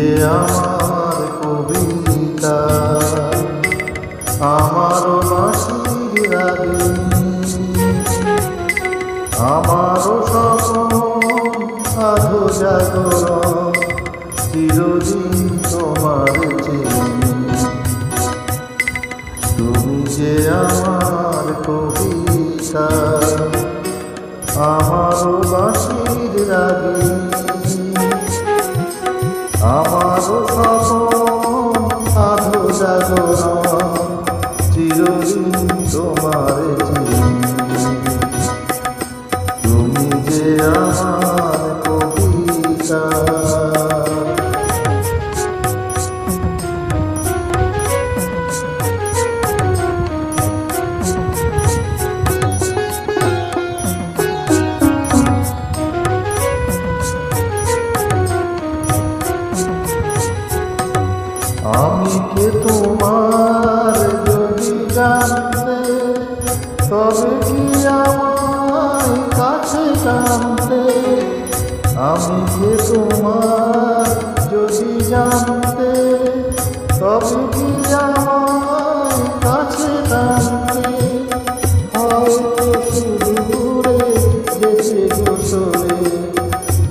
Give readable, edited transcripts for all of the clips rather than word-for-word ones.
যে আমার কবিতা, আমারও বাঁশির রাগিনী, আমারও স্বপ্ন আধো জাগরণ, চিরদিন তোমার চিনি। তুমি যে আমার কবিতা, আমারও বাঁশির রাগিনী, আমারও স্বপ্ন আধো জাগরণ, চিরদিন তোমার চিনি। তুমি যে আমার কবিতা। আমি কে তোমার যদি জানতে, তবে কি আমায় কাছে টানতে। আমি কে তোমার যদি জানতে, তবে কি আমায় কাছে টানতে। হয়তো সুদূরে যেতে গোসলে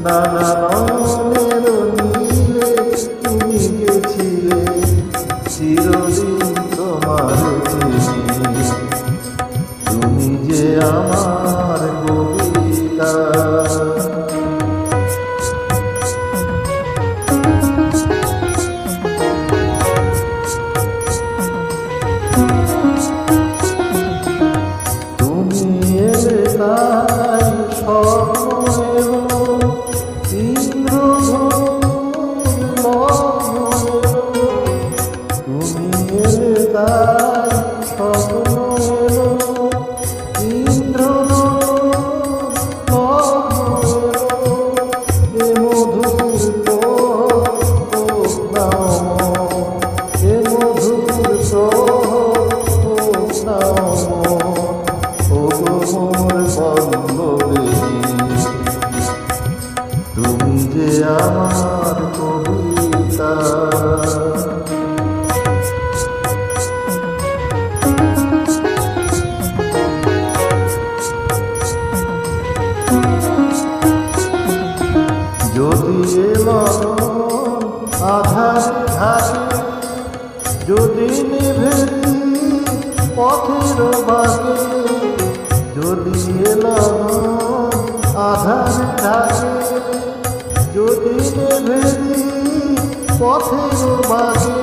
নানা নয়নের নীলে তুমি গেছিলে, চিরদিন তোমার চিনি। তুমি যে আমার কবিতা। তুমি এলে তাই স্বপ্ন এলো, তুমি এলে তাই স্বপ্ন এলো, ইন্দ্রধনুর এ মধুর এ মধুর ও মোর পল্লবে। তুমি যে আমার কবিতা। যদি এলো আধার ঘাটে, যদি নিভে পথের বাগে, যদি এলো আধার ঘাটে, যদি নিভে পথের বাগে।